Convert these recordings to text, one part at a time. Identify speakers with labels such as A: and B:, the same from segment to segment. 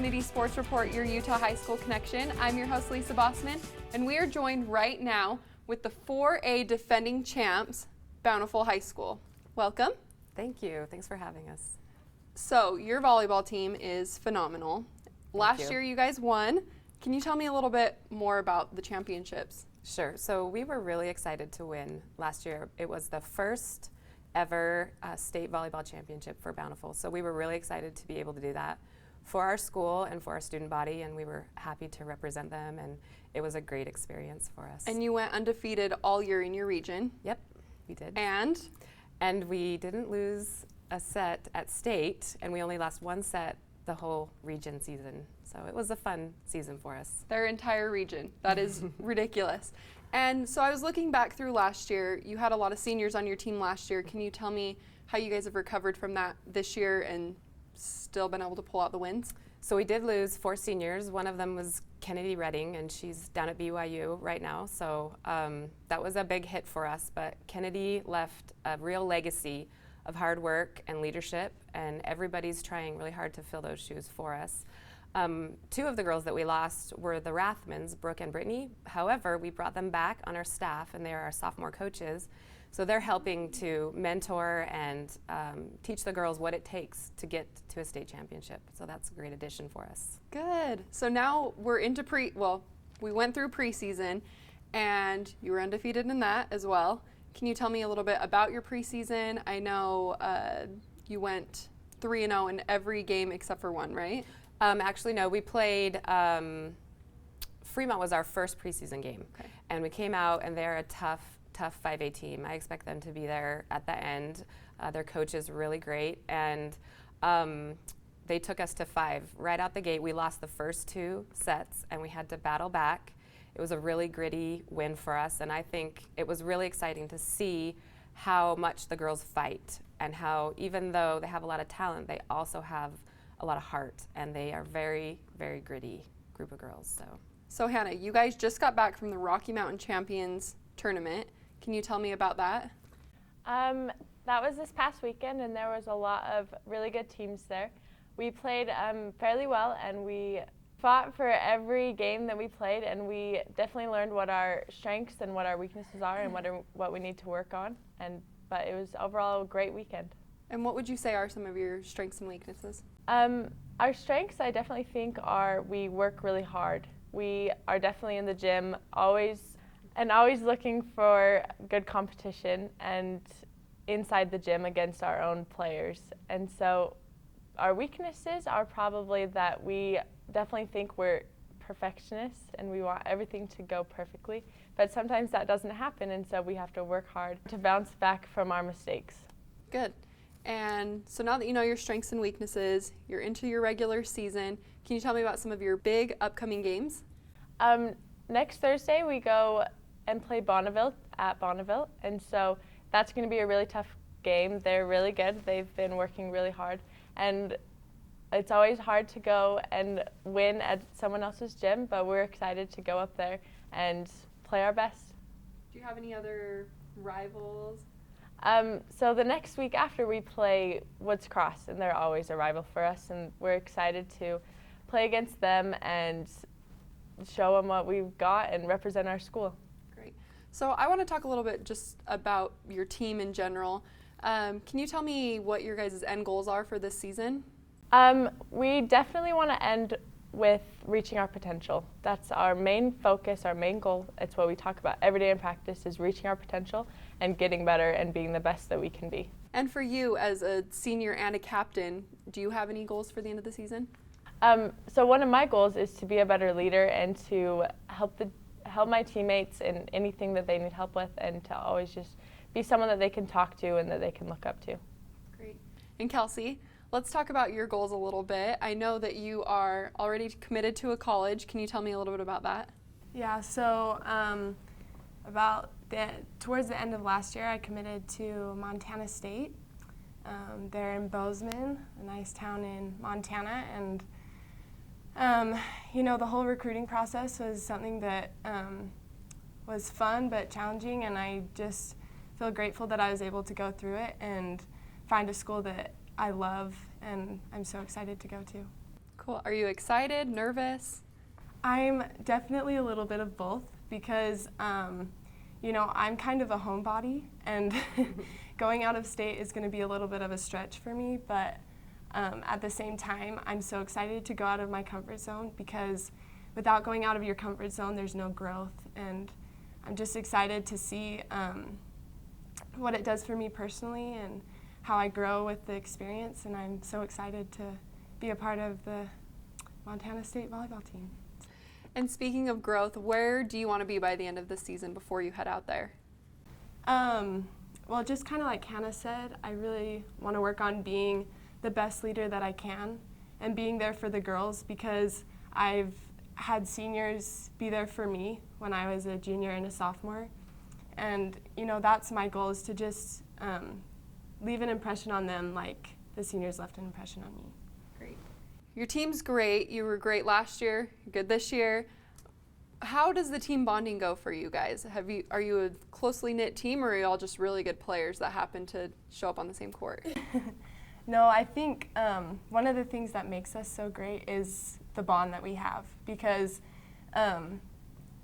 A: Xfinity Sports Report, your Utah High School connection. I'm your host, Lisa Bossman, and we are joined right now with the 4A defending champs, Bountiful High School. Welcome.
B: Thank you. Thanks for having us.
A: So, your volleyball team is phenomenal. Last year you guys won. Can you tell me a little bit more about the championships?
B: Sure. So we were really excited to win last year. It was the first ever state volleyball championship for Bountiful. So we were really excited to be able to do that for our school and for our student body, and we were happy to represent them, and it was a great experience for us.
A: And you went undefeated all year in your region.
B: Yep, we did.
A: And
B: we didn't lose a set at state, and we only lost one set the whole region season. So it was a fun season for us.
A: Their entire region. That is ridiculous. And so I was looking back through last year. You had a lot of seniors on your team last year. Can you tell me how you guys have recovered from that this year and still been able to pull out the wins?
B: So we did lose 4 seniors. One of them was Kennedy Redding, and she's down at BYU right now. So that was a big hit for us. But Kennedy left a real legacy of hard work and leadership, and everybody's trying really hard to fill those shoes for us. 2 of the girls that we lost were the Rathmans, Brooke and Brittany. However, we brought them back on our staff, and they are our sophomore coaches. So they're helping to mentor and teach the girls what it takes to get to a state championship. So that's a great addition for us.
A: Good. So now we're into we went through preseason, and you were undefeated in that as well. Can you tell me a little bit about your preseason? I know you went 3-0 in every game except for one, right?
B: Actually, no. We played Fremont was our first preseason game, and we came out, and they're a tough 5A team. I expect them to be there at the end. Their coach is really great, and they took us to 5 right out the gate. We lost the first 2 sets, and we had to battle back. It was a really gritty win for us, and I think it was really exciting to see how much the girls fight, and how even though they have a lot of talent, they also have a lot of heart, and they are very, very gritty group of girls.
A: So Hannah, you guys just got back from the Rocky Mountain Champions tournament. Can you tell me about that?
C: That was this past weekend, and there was a lot of really good teams there. We played fairly well, and we fought for every game that we played, and we definitely learned what our strengths and what our weaknesses are, and what we need to work on. But it was overall a great weekend.
A: And what would you say are some of your strengths and weaknesses?
C: Our strengths, I definitely think, are we work really hard. We are definitely in the gym, always looking for good competition and inside the gym against our own players. And so our weaknesses are probably that we definitely think we're perfectionists and we want everything to go perfectly. But sometimes that doesn't happen, and so we have to work hard to bounce back from our mistakes.
A: Good. And so now that you know your strengths and weaknesses, you're into your regular season. Can you tell me about some of your big upcoming games?
C: Next Thursday we go and play Bountiful at Bountiful, and so that's going to be a really tough game. They're really good. They've been working really hard, and it's always hard to go and win at someone else's gym, but we're excited to go up there and play our best.
A: Do you have any other rivals?
C: So the next week after we play Woods Cross, and they're always a rival for us, and we're excited to play against them and show them what we've got and represent our school.
A: Great. So I want to talk a little bit just about your team in general. Can you tell me what your guys' end goals are for this season?
C: We definitely want to end with reaching our potential. That's our main focus, our main goal. It's what we talk about every day in practice, is reaching our potential and getting better and being the best that we can be.
A: And for you as a senior and a captain, do you have any goals for the end of the season?
C: So one of my goals is to be a better leader and to help my teammates in anything that they need help with, and to always just be someone that they can talk to and that they can look up to.
A: Great. And Kelsey, let's talk about your goals a little bit. I know that you are already committed to a college. Can you tell me a little bit about that?
D: Yeah, so towards the end of last year, I committed to Montana State. They're in Bozeman, a nice town in Montana, and the whole recruiting process was something that was fun but challenging, and I just feel grateful that I was able to go through it and find a school that I love and I'm so excited to go to.
A: Cool. Are you excited, nervous?
D: I'm definitely a little bit of both because, you know, I'm kind of a homebody, and going out of state is going to be a little bit of a stretch for me, but at the same time, I'm so excited to go out of my comfort zone because without going out of your comfort zone, there's no growth, and I'm just excited to see what it does for me personally and how I grow with the experience, and I'm so excited to be a part of the Montana State volleyball team.
A: And speaking of growth, where do you want to be by the end of the season before you head out there?
D: Well, just kind of like Hannah said, I really want to work on being the best leader that I can and being there for the girls because I've had seniors be there for me when I was a junior and a sophomore. And, you know, that's my goal, is to just leave an impression on them like the seniors left an impression on me.
A: Great. Your team's great. You were great last year. You're good this year. How does the team bonding go for you guys? Are you a closely knit team, or are you all just really good players that happen to show up on the same court?
D: No, I think one of the things that makes us so great is the bond that we have because,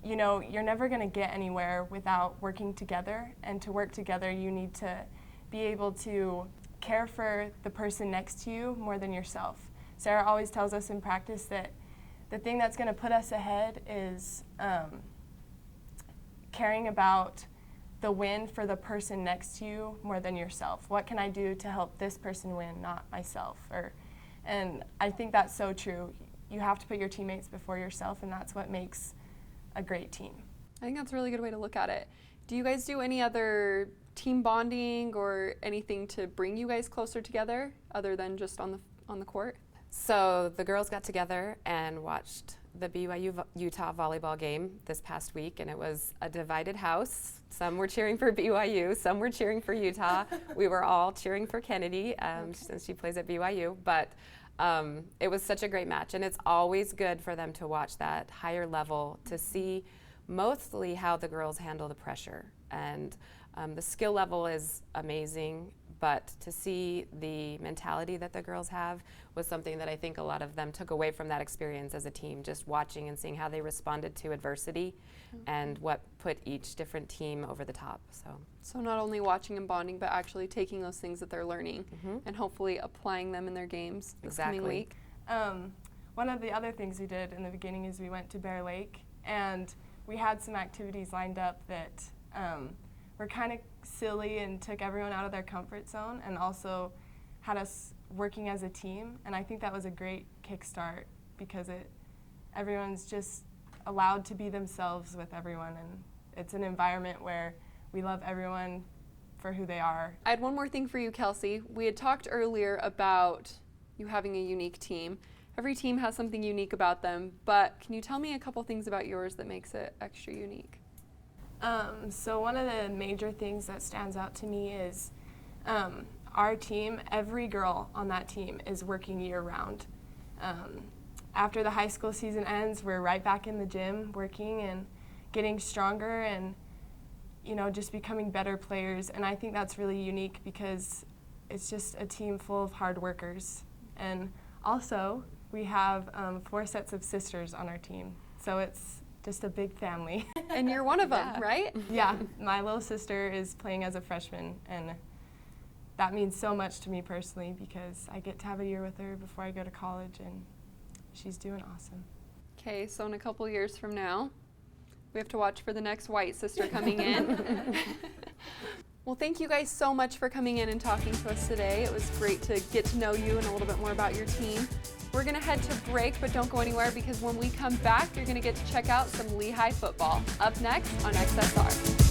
D: you know, you're never going to get anywhere without working together, and to work together you need to be able to care for the person next to you more than yourself. Sarah always tells us in practice that the thing that's going to put us ahead is caring about the win for the person next to you more than yourself. What can I do to help this person win, not myself? And I think that's so true. You have to put your teammates before yourself, and that's what makes a great team.
A: I think that's a really good way to look at it. Do you guys do any other team bonding or anything to bring you guys closer together other than just on the court?
B: So the girls got together and watched the BYU-Utah volleyball game this past week, and it was a divided house. Some were cheering for BYU, some were cheering for Utah. We were all cheering for Kennedy since she plays at BYU, but it was such a great match, and it's always good for them to watch that higher level to see mostly how the girls handle the pressure. And the skill level is amazing, but to see the mentality that the girls have was something that I think a lot of them took away from that experience as a team, just watching and seeing how they responded to adversity and what put each different team over the top.
A: So not only watching and bonding, but actually taking those things that they're learning and hopefully applying them in their games this coming week.
D: One of the other things we did in the beginning is we went to Bear Lake, and we had some activities lined up that were kind of silly and took everyone out of their comfort zone and also had us working as a team. And I think that was a great kickstart because everyone's just allowed to be themselves with everyone, and it's an environment where we love everyone for who they are.
A: I had one more thing for you, Kelsey. We had talked earlier about you having a unique team. Every team has something unique about them, but can you tell me a couple things about yours that makes it extra unique?
D: So one of the major things that stands out to me is our team, every girl on that team is working year-round. After the high school season ends, we're right back in the gym working and getting stronger and, you know, just becoming better players. And I think that's really unique because it's just a team full of hard workers. And also, we have 4 sets of sisters on our team, so it's just a big family.
A: And you're one of them, right?
D: Yeah, my little sister is playing as a freshman, and that means so much to me personally because I get to have a year with her before I go to college, and she's doing awesome.
A: Okay, so in a couple years from now, we have to watch for the next white sister coming in. Well, thank you guys so much for coming in and talking to us today. It was great to get to know you and a little bit more about your team. We're going to head to break, but don't go anywhere because when we come back, you're going to get to check out some Lehigh football. Up next on XSR.